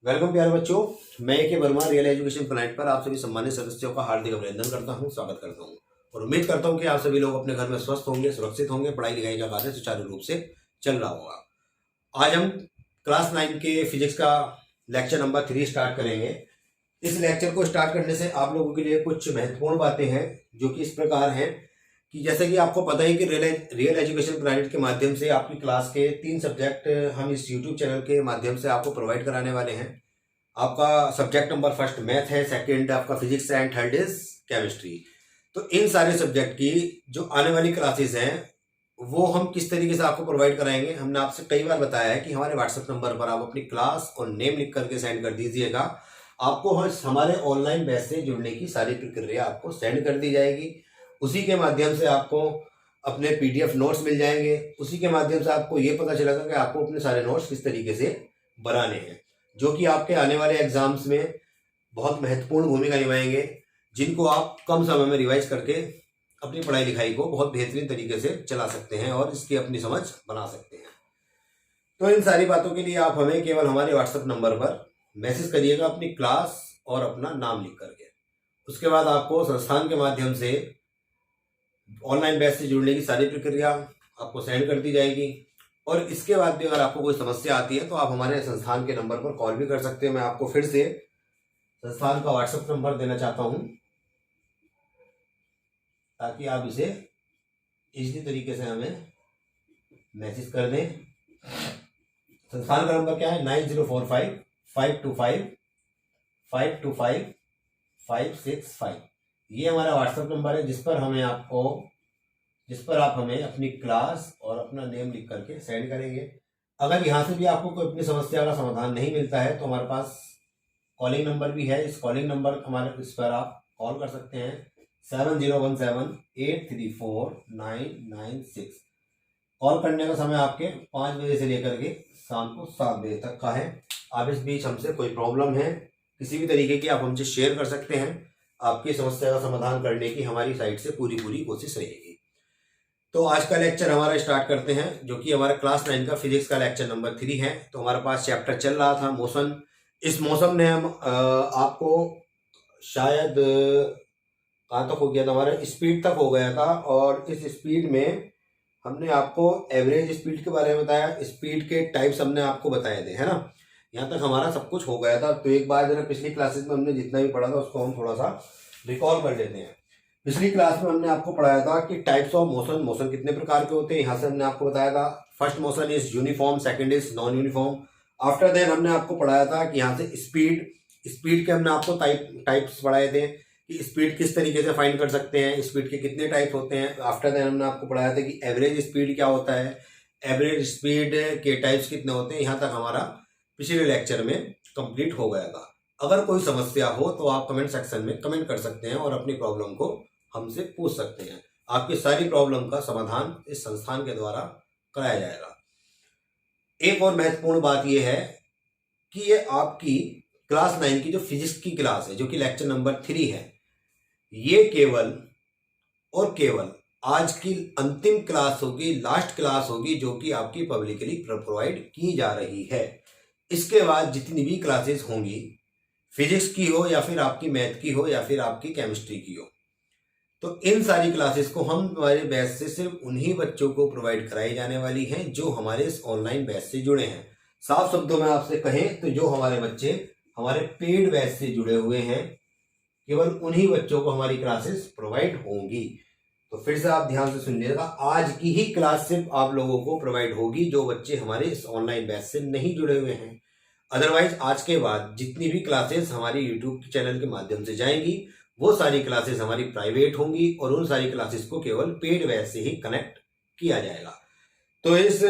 Welcome प्यारे बच्चों। मैं के वर्मा रियल एजुकेशन प्लैनेट पर आप सभी सम्मानित सदस्यों का हार्दिक अभिनंदन करता हूं, स्वागत करता हूं और उम्मीद करता हूं कि आप सभी लोग अपने घर में स्वस्थ होंगे, सुरक्षित होंगे, पढ़ाई लिखाई का कार्य सुचारू रूप से चल रहा होगा। आज हम क्लास 9 के फिजिक्स का लेक्चर नंबर 3 स्टार्ट करेंगे। इस लेक्चर को स्टार्ट करने से आप लोगों के लिए कुछ महत्वपूर्ण बातें हैं जो कि इस प्रकार हैं कि जैसे कि आपको पता है कि रियल एजुकेशन प्लैनेट के माध्यम से आपकी क्लास के 3 सब्जेक्ट हम इस यूट्यूब चैनल के माध्यम से आपको प्रोवाइड कराने वाले हैं। आपका सब्जेक्ट नंबर फर्स्ट मैथ है, सेकंड आपका फिजिक्स है एंड थर्ड इज केमिस्ट्री। तो इन सारे सब्जेक्ट की जो आने वाली क्लासेस हैं वो हम किस तरीके से आपको प्रोवाइड कराएंगे। हमने आपसे कई बार बताया है कि हमारे व्हाट्सएप नंबर पर आप अपनी क्लास और नेम लिख करके सेंड कर दीजिएगा। आपको हमारे ऑनलाइन बैच से जुड़ने की सारी प्रक्रिया आपको सेंड कर दी जाएगी। उसी के माध्यम से आपको अपने पीडीएफ नोट्स मिल जाएंगे। उसी के माध्यम से आपको ये पता चलेगा कि आपको अपने सारे नोट्स किस तरीके से बनाने हैं, जो कि आपके आने वाले एग्जाम्स में बहुत महत्वपूर्ण भूमिका निभाएंगे, जिनको आप कम समय में रिवाइज करके अपनी पढ़ाई लिखाई को बहुत बेहतरीन तरीके से चला सकते हैं और इसकी अपनी समझ बना सकते हैं। तो इन सारी बातों के लिए आप हमें केवल हमारे व्हाट्सएप नंबर पर मैसेज करिएगा अपनी क्लास और अपना नाम लिख करके। उसके बाद आपको संस्थान के माध्यम से ऑनलाइन बैच से जुड़ने की सारी प्रक्रिया आपको सेंड कर दी जाएगी। और इसके बाद भी अगर आपको कोई समस्या आती है तो आप हमारे संस्थान के नंबर पर कॉल भी कर सकते हैं। मैं आपको फिर से संस्थान का व्हाट्सएप नंबर देना चाहता हूं ताकि आप इसे इजी तरीके से हमें मैसेज कर दें। संस्थान का नंबर क्या है? 9045525525 ये हमारा व्हाट्सएप नंबर है, जिस पर आप हमें अपनी क्लास और अपना नेम लिख करके सेंड करेंगे। अगर यहाँ से भी आपको कोई अपनी समस्या का समाधान नहीं मिलता है तो हमारे पास कॉलिंग नंबर भी है। इस कॉलिंग नंबर इस पर आप कॉल कर सकते हैं 7017834996। कॉल करने का समय आपके 5 बजे से लेकर के शाम को 7 बजे तक का है। आप इस बीच हमसे कोई प्रॉब्लम है किसी भी तरीके की आप हमसे शेयर कर सकते हैं। आपकी समस्या का समाधान करने की हमारी साइड से पूरी कोशिश रहेगी। तो आज का लेक्चर हमारा स्टार्ट करते हैं, जो कि हमारा क्लास 9 का फिजिक्स का लेक्चर नंबर 3 है। तो हमारे पास चैप्टर चल रहा था मोशन। इस मोशन ने हम आपको शायद कहाँ तक हो गया था, हमारा स्पीड तक हो गया था। और इस स्पीड में हमने आपको एवरेज स्पीड के बारे में बताया, स्पीड के टाइप्स हमने आपको बताए थे, है ना। यहाँ तक हमारा सब कुछ हो गया था। तो एक बार जरा पिछली क्लासेस में हमने जितना भी पढ़ा था उसको हम थोड़ा सा रिकॉल कर लेते हैं। पिछली क्लास में हमने आपको पढ़ाया था कि टाइप्स ऑफ मोशन कितने प्रकार के होते हैं। यहाँ से हमने आपको बताया था first motion is uniform, second is non uniform. After then हमने आपको पढ़ाया था कि यहाँ से स्पीड के हमने आपको टाइप्स पढ़ाए थे कि स्पीड किस तरीके से फाइंड कर सकते हैं, स्पीड के कितने टाइप्स होते हैं। आफ्टर देन हमने आपको पढ़ाया था कि एवरेज स्पीड क्या होता है, एवरेज स्पीड के टाइप्स कितने होते हैं। यहाँ तक हमारा पिछले लेक्चर में कंप्लीट हो गया था। अगर कोई समस्या हो तो आप कमेंट सेक्शन में कमेंट कर सकते हैं और अपनी प्रॉब्लम को हमसे पूछ सकते हैं। आपकी सारी प्रॉब्लम का समाधान इस संस्थान के द्वारा कराया जाएगा। एक और महत्वपूर्ण बात यह है कि ये आपकी क्लास 9 की जो फिजिक्स की क्लास है, जो कि लेक्चर नंबर 3 है, ये केवल और केवल आज की अंतिम क्लास होगी, लास्ट क्लास होगी, जो कि आपकी पब्लिकली प्रोवाइड की जा रही है। इसके बाद जितनी भी क्लासेस होंगी, फिजिक्स की हो या फिर आपकी मैथ की हो या फिर आपकी केमिस्ट्री की हो, तो इन सारी क्लासेस को हम हमारे बैच से सिर्फ उन्हीं बच्चों को प्रोवाइड कराई जाने वाली हैं जो हमारे इस ऑनलाइन बैच से जुड़े हैं। साफ शब्दों में आपसे कहें तो जो हमारे बच्चे हमारे पेड बैच से जुड़े हुए हैं, केवल उन्हीं बच्चों को हमारी क्लासेस प्रोवाइड होंगी। तो फिर से आप ध्यान से सुनिएगा, आज की ही क्लास सिर्फ आप लोगों को प्रोवाइड होगी जो बच्चे हमारे इस ऑनलाइन बैच से नहीं जुड़े हुए हैं। अदरवाइज आज के बाद जितनी भी क्लासेस हमारी यूट्यूब चैनल के माध्यम से जाएंगी वो सारी क्लासेस हमारी प्राइवेट होंगी और उन सारी क्लासेस को केवल पेड बैच से ही कनेक्ट किया जाएगा। तो इस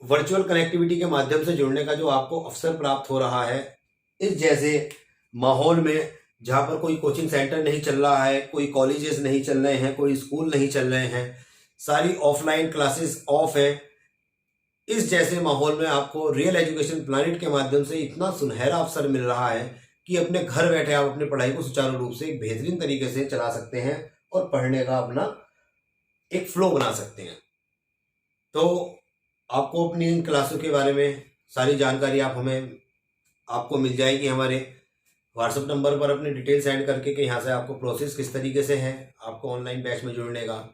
वर्चुअल कनेक्टिविटी के माध्यम से जुड़ने का जो आपको अवसर प्राप्त हो रहा है, इस जैसे माहौल में जहाँ पर कोई कोचिंग सेंटर नहीं चल रहा है, कोई कॉलेजेस नहीं चल रहे हैं, कोई स्कूल नहीं चल रहे हैं, सारी ऑफलाइन क्लासेस ऑफ है, इस जैसे माहौल में आपको रियल एजुकेशन प्लैनेट के माध्यम से इतना सुनहरा अवसर मिल रहा है कि अपने घर बैठे आप अपनी पढ़ाई को सुचारू रूप से एक बेहतरीन तरीके से चला सकते हैं और पढ़ने का अपना एक फ्लो बना सकते हैं। तो आपको अपनी इन क्लासों के बारे में सारी जानकारी आप हमें आपको मिल जाएगी हमारे व्हाट्सएप नंबर पर अपनी डिटेल सेंड करके कि यहाँ से आपको प्रोसेस किस तरीके से है आपको ऑनलाइन बैच में जुड़ने का।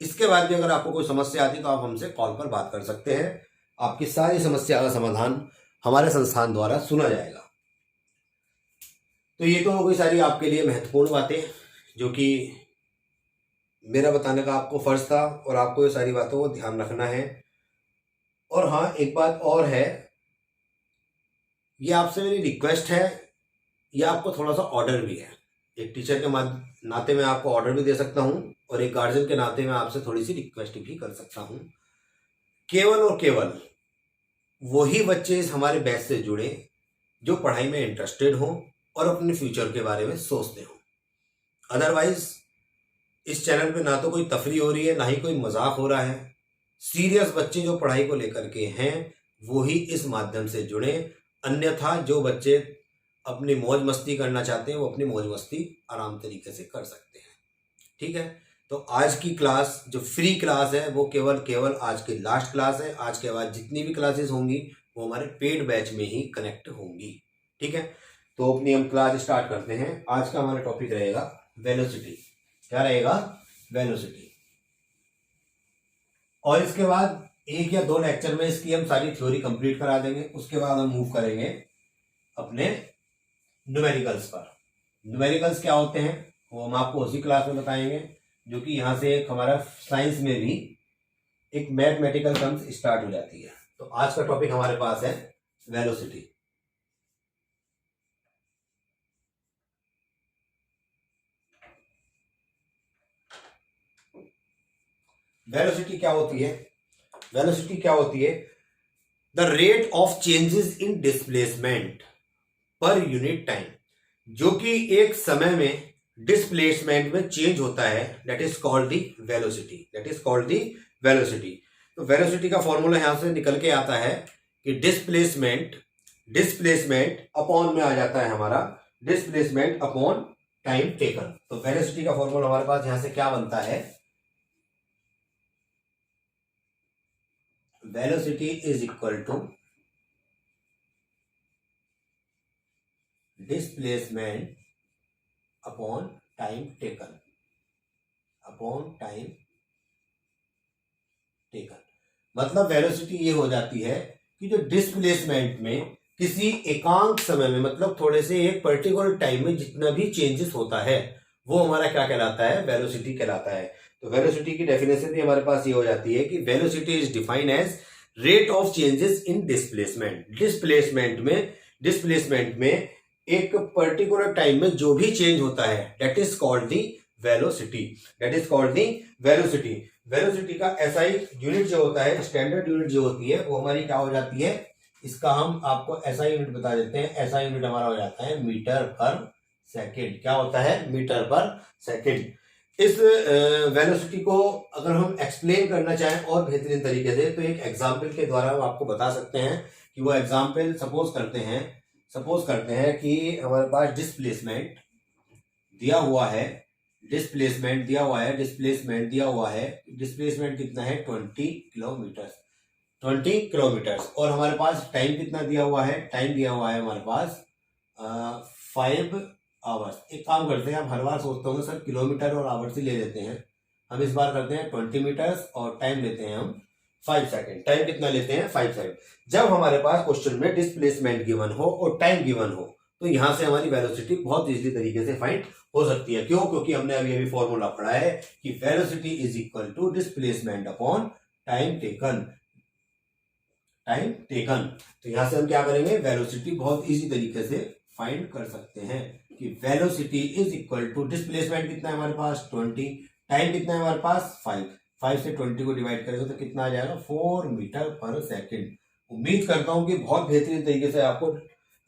इसके बाद भी अगर आपको कोई समस्या आती है तो आप हमसे कॉल पर बात कर सकते हैं। आपकी सारी समस्या का समाधान हमारे संस्थान द्वारा सुना जाएगा। तो ये तो हो गई सारी आपके लिए महत्वपूर्ण बातें जो कि मेरा बताने का आपको फर्ज था और आपको ये सारी बातों को ध्यान रखना है। और हाँ, एक बात और है, ये आपसे मेरी रिक्वेस्ट है, ये आपको थोड़ा सा ऑर्डर भी है। एक टीचर के नाते मैं आपको ऑर्डर भी दे सकता हूँ और एक गार्जियन के नाते मैं आपसे थोड़ी सी रिक्वेस्ट भी कर सकता हूँ। केवल और केवल वही बच्चे इस हमारे बैच से जुड़े जो पढ़ाई में इंटरेस्टेड हों और अपने फ्यूचर के बारे में सोचते हों। अदरवाइज इस चैनल पे ना तो कोई तफरी हो रही है, ना ही कोई मजाक हो रहा है। सीरियस बच्चे जो पढ़ाई को लेकर के हैं वो ही इस माध्यम से जुड़े, अन्यथा जो बच्चे अपनी मौज मस्ती करना चाहते हैं वो अपनी मौज मस्ती आराम तरीके से कर सकते हैं। ठीक है, तो आज की क्लास जो फ्री क्लास है वो केवल आज की लास्ट क्लास है। आज के बाद जितनी भी क्लासेस होंगी वो हमारे पेड बैच में ही कनेक्ट होंगी। ठीक है, तो अपनी हम क्लास स्टार्ट करते हैं। आज का हमारा टॉपिक रहेगा वेलोसिटी। क्या रहेगा? वेलोसिटी। और इसके बाद 1 या 2 लेक्चर में इसकी हम सारी थ्योरी कंप्लीट करा देंगे। उसके बाद हम मूव करेंगे अपने न्यूमेरिकल्स पर। न्यूमेरिकल्स क्या होते हैं वो हम आपको उसी क्लास में बताएंगे, जो कि यहाँ से एक हमारा साइंस में भी एक मैथमेटिकल टर्म्स स्टार्ट हो जाती है। तो आज का टॉपिक हमारे पास है वेलोसिटी। वेलोसिटी क्या होती है? वेलोसिटी क्या होती है? The rate of changes in displacement per unit time, जो कि एक समय में डिस्प्लेसमेंट में चेंज होता है, that is called the velocity. That is called the velocity. तो वेलोसिटी का फॉर्मूला यहां से निकल के आता है कि डिस्प्लेसमेंट अपॉन में आ जाता है हमारा डिस्प्लेसमेंट अपॉन टाइम टेकन। तो वेलोसिटी का फॉर्मूला हमारे पास यहां से क्या बनता है? Velocity is equal to displacement upon time taken. मतलब वेलोसिटी ये हो जाती है कि जो डिस्प्लेसमेंट में किसी एकांक समय में, मतलब थोड़े से एक पर्टिकुलर टाइम में जितना भी चेंजेस होता है वो हमारा क्या कहलाता है? वेलोसिटी कहलाता है। तो वेलोसिटी की डेफिनेशन भी हमारे पास ये हो जाती है कि velocity is defined as rate of changes in displacement. Displacement में एक पर्टिकुलर टाइम में जो भी चेंज होता है that is called the velocity. Velocity का एसआई यूनिट जो होता है, स्टैंडर्ड यूनिट जो होती है वो हमारी क्या हो जाती है? इसका हम आपको एसआई यूनिट बता देते हैं। एसआई यूनिट हमारा हो जाता है मीटर पर सेकेंड। क्या होता है? मीटर पर सेकेंड। इस वेलोसिटी को अगर हम एक्सप्लेन करना चाहें और बेहतरीन तरीके से तो एक एग्जाम्पल के द्वारा हम आपको बता सकते हैं कि वो एग्जाम्पल सपोज करते हैं कि हमारे पास डिस्प्लेसमेंट दिया हुआ है। डिस्प्लेसमेंट कितना है? 20 किलोमीटर। और हमारे पास टाइम कितना दिया हुआ है? टाइम दिया हुआ है हमारे पास 5 आवर्स। एक काम करते हैं, हम हर बार सोचते होंगे सर किलोमीटर और आवर्स ही ले लेते हैं। हम इस बार करते हैं 20 मीटर्स और टाइम लेते हैं हम 5 सेकेंड। टाइम कितना लेते हैं? 5 सेकेंड। जब हमारे पास क्वेश्चन में डिस्प्लेसमेंट गिवन हो और टाइम गिवन हो तो यहां से हमारी वेलोसिटी बहुत इजीली तरीके से फाइंड हो सकती है। क्यों? क्योंकि हमने अभी फॉर्मूला पढ़ा है कि velocity is equal to displacement upon time taken. तो यहां से हम क्या करेंगे? वेलोसिटी बहुत इजी तरीके से फाइंड कर सकते हैं कि velocity is equal to displacement कितना है हमारे पास? 20। टाइम कितना है हमारे पास? 5 से 20 को डिवाइड करेंगे तो कितना आ जाएगा? 4 मीटर पर सेकेंड। उम्मीद करता हूं कि बहुत बेहतरीन तरीके से आपको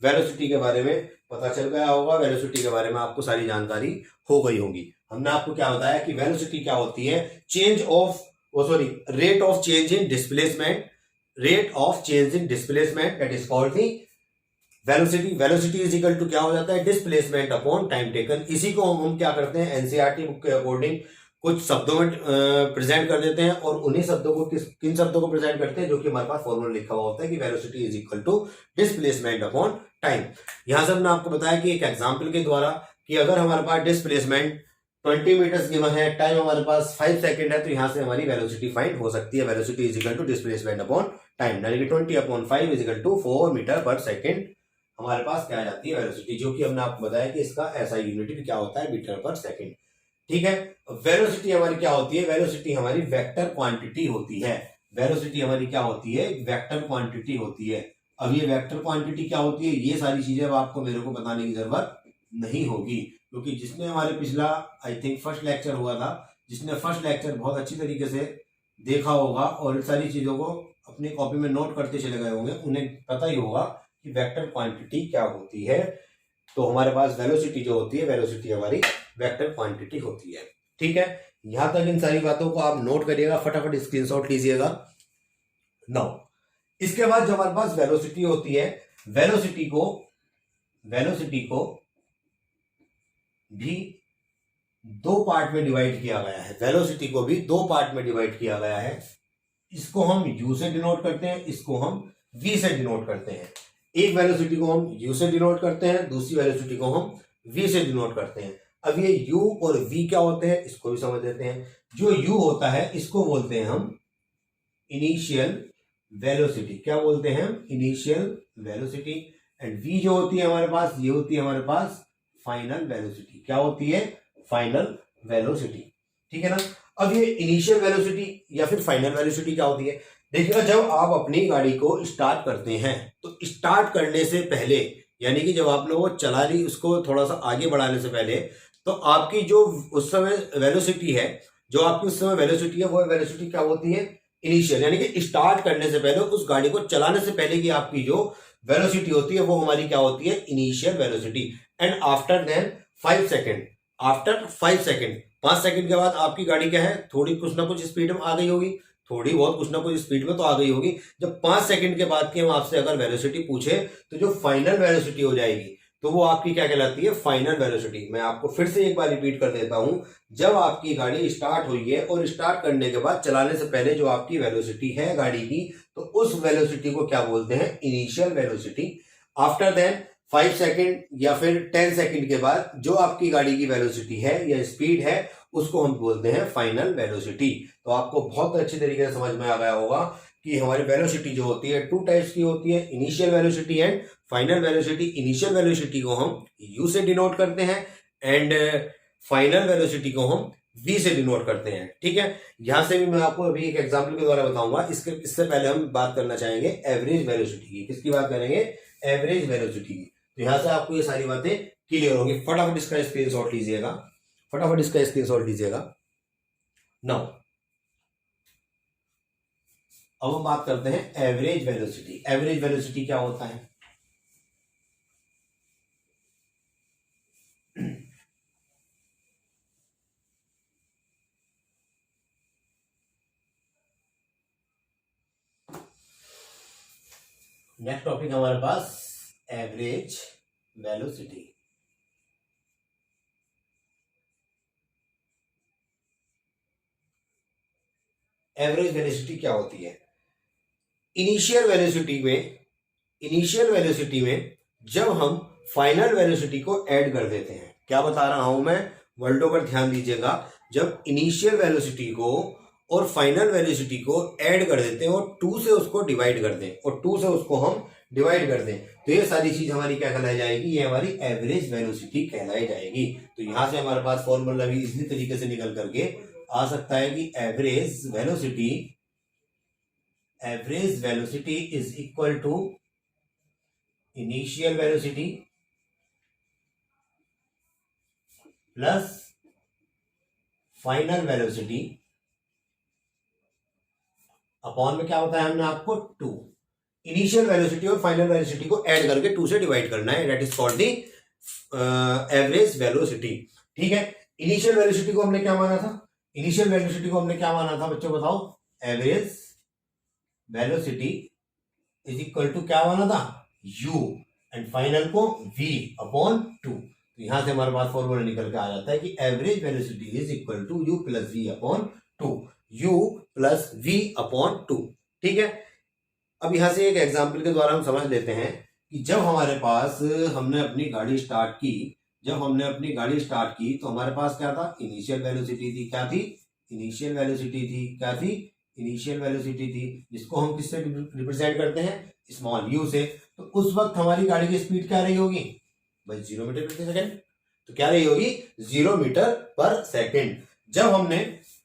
वेलोसिटी के बारे में पता चल गया होगा। वेलोसिटी के बारे में आपको सारी जानकारी हो गई होगी। हमने आपको क्या बताया कि वेलोसिटी क्या होती है? Rate of change in displacement that is called the velocity is equal to क्या हो जाता है? Displacement upon time taken. इसी को हम क्या करते हैं? एनसीईआरटी बुक के अकॉर्डिंग कुछ शब्दों में प्रेजेंट कर देते हैं और उन्हीं शब्दों को किन शब्दों को प्रेजेंट करते हैं, जो कि हमारे पास फॉर्मूला लिखा हुआ होता है कि velocity is equal to displacement upon time. यहां से हमने आपको बताया कि एक एग्जाम्पल के द्वारा कि अगर हमारे पास डिस्प्लेसमेंट 20 मीटर्स गिवन है, टाइम हमारे पास 5 सेकंड है, तो यहां से हमारी वेलोसिटी फाइंड हो सकती है। Velocity is equal to displacement upon time, यानी कि 20/5 is equal to 4 metre per second हमारे पास क्या आ जाती है वेलोसिटी, जो कि हमने आपको बताया कि इसका ऐसा यूनिट भी क्या होता है, मीटर पर सेकंड। ठीक है, वेलोसिटी हमारी क्या होती है, वेलोसिटी हमारी वेक्टर क्वांटिटी होती है। वेलोसिटी हमारी क्या होती है, वेक्टर क्वांटिटी होती है। अब ये वेक्टर क्वांटिटी क्या होती है, ये सारी चीजें अब आपको मेरे को बताने की जरूरत नहीं होगी, क्योंकि जिसने हमारे पिछला आई थिंक फर्स्ट लेक्चर हुआ था, जिसने फर्स्ट लेक्चर बहुत अच्छी तरीके से देखा होगा और इन सारी चीजों को अपनी कॉपी में नोट करते चले गए होंगे, उन्हें पता ही होगा कि वेक्टर क्वांटिटी क्या होती है। तो हमारे पास वेलोसिटी जो होती है, वेलोसिटी हमारी वेक्टर क्वांटिटी होती है। ठीक है, यहां तक इन सारी बातों को आप नोट करिएगा, फटाफट स्क्रीनशॉट लीजिएगा। नाउ इसके बाद जो हमारे पास वेलोसिटी होती है, वेलोसिटी को भी दो पार्ट में डिवाइड किया गया है। वेलोसिटी को भी दो पार्ट में डिवाइड किया गया है। इसको हम u से डिनोट करते हैं, इसको हम v से डिनोट करते हैं। एक वेलोसिटी को हम u से डिनोट करते हैं, दूसरी वेलोसिटी को हम v से डिनोट करते हैं। अब ये u और v क्या होते हैं, इसको भी समझ लेते हैं। जो u होता है इसको बोलते हैं हम इनिशियल वेलोसिटी। क्या बोलते हैं हम, इनिशियल वेलोसिटी। एंड v जो होती है हमारे पास, ये होती है हमारे पास फाइनल वेलोसिटी। क्या होती है, फाइनल वेलोसिटी। ठीक है ना। अब ये इनिशियल वेलोसिटी या फिर फाइनल वेलोसिटी क्या होती है, देखिएगा जब आप अपनी गाड़ी को स्टार्ट करते हैं तो स्टार्ट करने से पहले, यानी कि जब आप लोगों को चला ली उसको थोड़ा सा आगे बढ़ाने से पहले, तो आपकी जो उस समय वेलोसिटी है, जो आपकी उस समय वेलोसिटी है, वो वेलोसिटी क्या होती है, इनिशियल। यानी कि स्टार्ट करने से पहले, उस गाड़ी को चलाने से पहले की आपकी जो वेलोसिटी होती है वो हमारी क्या होती है, initial velocity. And after then 5 second, after 5 second, 5 second के बाद आपकी गाड़ी क्या है, थोड़ी कुछ ना कुछ स्पीड में आ गई होगी, थोड़ी बहुत कुछ ना कुछ स्पीड में तो आ गई होगी। जब 5 सेकंड के बाद की हम आपसे अगर वेलोसिटी पूछे, तो जो फाइनल वेलोसिटी हो जाएगी, तो वो आपकी क्या कहलाती है, फाइनल वेलोसिटी। मैं आपको फिर से एक बार रिपीट कर देता हूं, जब आपकी गाड़ी स्टार्ट हुई है और स्टार्ट करने के बाद चलाने से पहले जो आपकी वेलोसिटी है गाड़ी की, तो उस वेलोसिटी को क्या बोलते हैं, initial velocity. After then 5 second या फिर 10 सेकंड के बाद जो आपकी गाड़ी की वेलोसिटी है या स्पीड है, उसको हम बोलते हैं फाइनल वेलोसिटी। तो आपको बहुत अच्छी तरीके से समझ में आ गया होगा कि हमारी वेलोसिटी जो होती है 2 टाइप्स की होती है, initial velocity and final velocity. Initial velocity को हम u से डिनोट करते हैं एंड फाइनल वेलोसिटी को हम v से डिनोट करते हैं। ठीक है, यहां से भी मैं आपको अभी एक एग्जांपल के द्वारा बताऊंगा। इससे पहले हम बात करना चाहेंगे एवरेज वेलोसिटी की। किसकी बात करेंगे, एवरेज वेलोसिटी की। तो यहां से आपको ये सारी बातें क्लियर होंगी। फटाफट इसका स्क्रीनशॉट लीजिएगा, फटाफट इसका स्क्रीनशॉट लीजिएगा। नाउ अब हम बात करते हैं एवरेज वेलोसिटी। एवरेज वेलोसिटी क्या होता है, नेक्स्ट टॉपिक हमारे पास एवरेज वेलोसिटी। एवरेज वेलोसिटी क्या होती है, इनिशियल वेलोसिटी में जब हम फाइनल वेलोसिटी को ऐड कर देते हैं। क्या बता रहा हूं मैं, वर्डों पर ध्यान दीजिएगा। जब इनिशियल वेलोसिटी को और फाइनल वेलोसिटी को ऐड कर देते हैं और 2 से उसको डिवाइड कर दें, और 2 से उसको हम डिवाइड कर दें, तो ये सारी चीज हमारी क्या कहलाई जाएगी, ये हमारी एवरेज वेलोसिटी कहलाई जाएगी। तो यहां से हमारे पास फॉर्मूला भी इसी तरीके से निकल करके आ सकता है कि average velocity is equal to initial velocity plus final velocity upon में क्या बताया हमने आपको, 2। इनिशियल वेलोसिटी और फाइनल वेलोसिटी को ऐड करके 2 से डिवाइड करना है, that is called the average velocity. ठीक है, इनिशियल वेलोसिटी को हमने क्या माना था, इनिशियल वेलोसिटी को हमने क्या माना था बच्चों, बताओ, average velocity is equal to क्या माना था, u, एंड फाइनल को v अपॉन 2। तो यहां से हमारे पास फॉर्मूला निकल के आ जाता है कि average velocity is equal to u plus v upon two, u plus v upon two. ठीक है, अब यहां से एक एग्जाम्पल के द्वारा हम समझ लेते हैं कि जब हमारे पास हमने अपनी गाड़ी स्टार्ट की, जब हमने अपनी गाड़ी स्टार्ट की तो हमारे पास क्या था, इनिशियल वेलोसिटी थी। क्या थी, इनिशियल वेलोसिटी थी। क्या थी, इनिशियल वेलोसिटी थी, जिसको हम किससे रिप्रेजेंट करते हैं, स्मॉल यू से। तो उस वक्त हमारी गाड़ी की स्पीड क्या रही होगी भाई, 0 मीटर प्रति सेकंड। तो क्या रही होगी, 0 मीटर पर सेकंड। जब हमने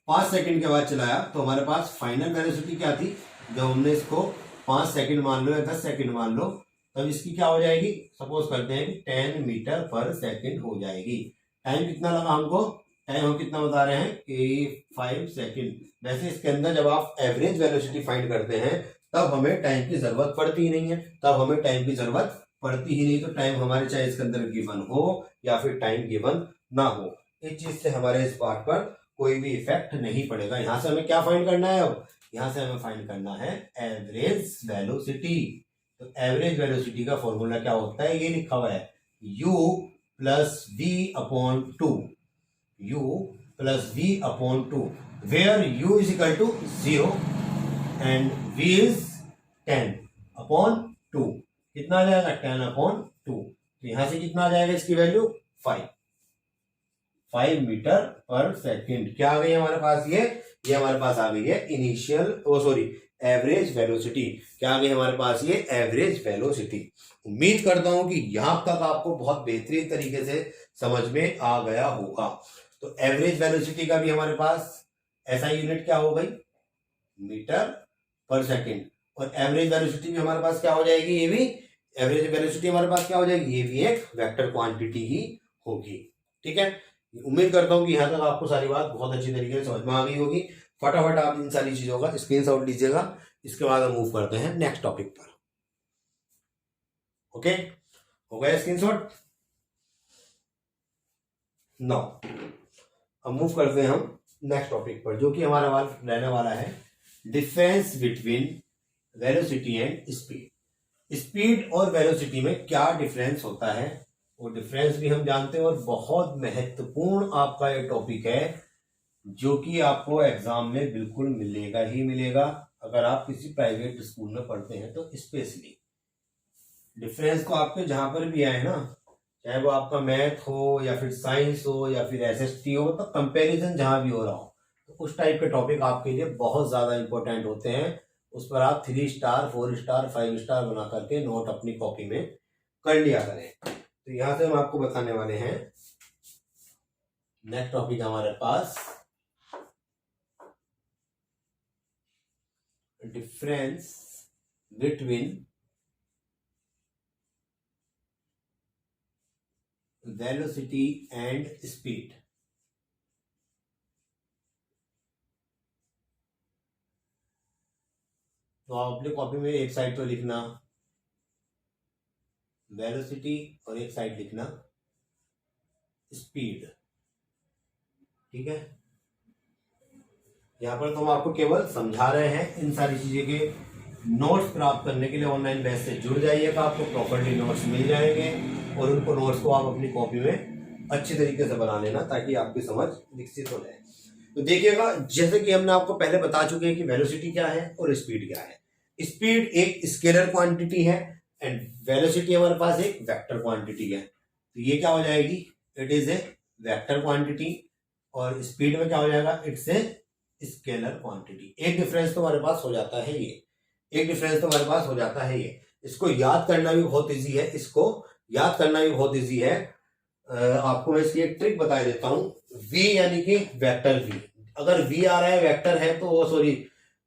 5 सेकंड के बाद चलाया तो हमारे पास फाइनल वेलोसिटी क्या थी, जब हमने इसको 5 सेकंड मान लो या 10 सेकंड मान लो, तब इसकी क्या हो जाएगी, सपोज करते हैं कि 10 मीटर पर सेकंड हो जाएगी। टाइम कितना लगा हमको, टाइम हम कितना बता रहे हैं कि 5 सेकंड। वैसे इसके अंदर जब आप एवरेज वेलोसिटी फाइंड करते हैं तब हमें टाइम की जरूरत पड़ती ही नहीं है, तब हमें टाइम की जरूरत पड़ती ही नहीं। तो टाइम हमारे चाहे इसके अंदर गिवन हो या फिर टाइम गिवन ना हो, इस चीज से हमारे इस पार्ट पर कोई भी इफेक्ट नहीं पड़ेगा। यहां से हमें क्या फाइंड करना है, अब यहां से हमें फाइंड करना है एवरेज वेलोसिटी। तो एवरेज वेलोसिटी का फॉर्मूला क्या होता है, ये लिखा हुआ है u plus v upon two, u plus v upon two, where u is equal to 0 and v is 10 upon 2। कितना आ जाएगा, 10 अपॉन 2। तो यहां से कितना आ जाएगा इसकी वैल्यू 5 मीटर पर सेकेंड। क्या आ गई हमारे पास, ये हमारे पास आ गई है इनिशियल एवरेज वेलोसिटी। क्या आ गई हमारे पास, ये एवरेज वेलोसिटी। उम्मीद करता हूं कि यहां तक आपको बहुत बेहतरीन तरीके से समझ में आ गया होगा। तो एवरेज वेलोसिटी का भी हमारे पास ऐसा यूनिट क्या हो गई, मीटर पर सेकेंड। और एवरेज वेलोसिटी भी हमारे पास क्या हो जाएगी, ये भी एवरेज वेलोसिटी हमारे पास क्या हो जाएगी, ये भी एक वेक्टर क्वांटिटी ही होगी। ठीक है, उम्मीद करता हूं कि यहां तक आपको सारी बात बहुत अच्छी तरीके से समझ में आ गई होगी। फटाफट आप इन सारी चीजों का स्क्रीनशॉट लीजिएगा, इसके बाद हम मूव करते हैं नेक्स्ट टॉपिक पर। ओके, हो गया स्क्रीनशॉट। नाउ अब मूव करते हैं हम नेक्स्ट टॉपिक पर, जो कि हमारा रहने वाला है difference between velocity and speed. Speed और वेलोसिटी में क्या डिफरेंस होता है, वो डिफरेंस भी हम जानते हैं। और बहुत महत्वपूर्ण आपका ये टॉपिक है, जो कि आपको एग्जाम में बिल्कुल मिलेगा ही मिलेगा अगर आप किसी प्राइवेट स्कूल में पढ़ते हैं तो। स्पेशली डिफरेंस को आपके जहां पर भी आए ना, चाहे वो आपका मैथ हो या फिर साइंस हो या फिर एसएसटी हो, तो कंपैरिजन जहां भी हो रहा हो, तो उस टाइप के टॉपिक आपके लिए बहुत ज्यादा इंपॉर्टेंट होते हैं। उस पर आप 3 स्टार 4 स्टार 5 स्टार बना करके नोट अपनी कॉपी में कर लिया करें। तो यहां से हम आपको बताने वाले हैं नेक्स्ट टॉपिक हमारे पास difference between velocity and speed. तो आप अपनी कॉपी में एक साइड तो लिखना वेलोसिटी और एक साइड लिखना स्पीड। ठीक है, यहां पर तो हम आपको केवल समझा रहे हैं। इन सारी चीजें के नोट्स प्राप्त करने के लिए ऑनलाइन बैच से जुड़ जाइएगा, आपको प्रॉपर्ली नोट्स मिल जाएंगे और उनको नोट्स को आप अपनी कॉपी में अच्छी तरीके से बना लेना ताकि आपकी समझ विकसित हो जाए। तो देखिएगा, जैसे कि हमने आपको पहले बता चुके हैं कि वेलोसिटी क्या है और स्पीड क्या है। स्पीड एक स्केलर क्वांटिटी है एंड वेलोसिटी हमारे पास एक वेक्टर क्वांटिटी है। तो ये क्या हो जाएगी, it is a vector quantity, और स्पीड में क्या हो जाएगा, इट्स ए स्केलर क्वांटिटी। एक डिफरेंस तो हमारे पास हो जाता है ये, एक डिफरेंस तो हमारे पास हो जाता है ये। इसको याद करना भी बहुत इजी है, इसको याद करना भी बहुत इजी है। आपको मैं इसकी एक ट्रिक बता देता हूं। v यानी कि वेक्टर v, अगर v आ रहा है वेक्टर है तो वो सॉरी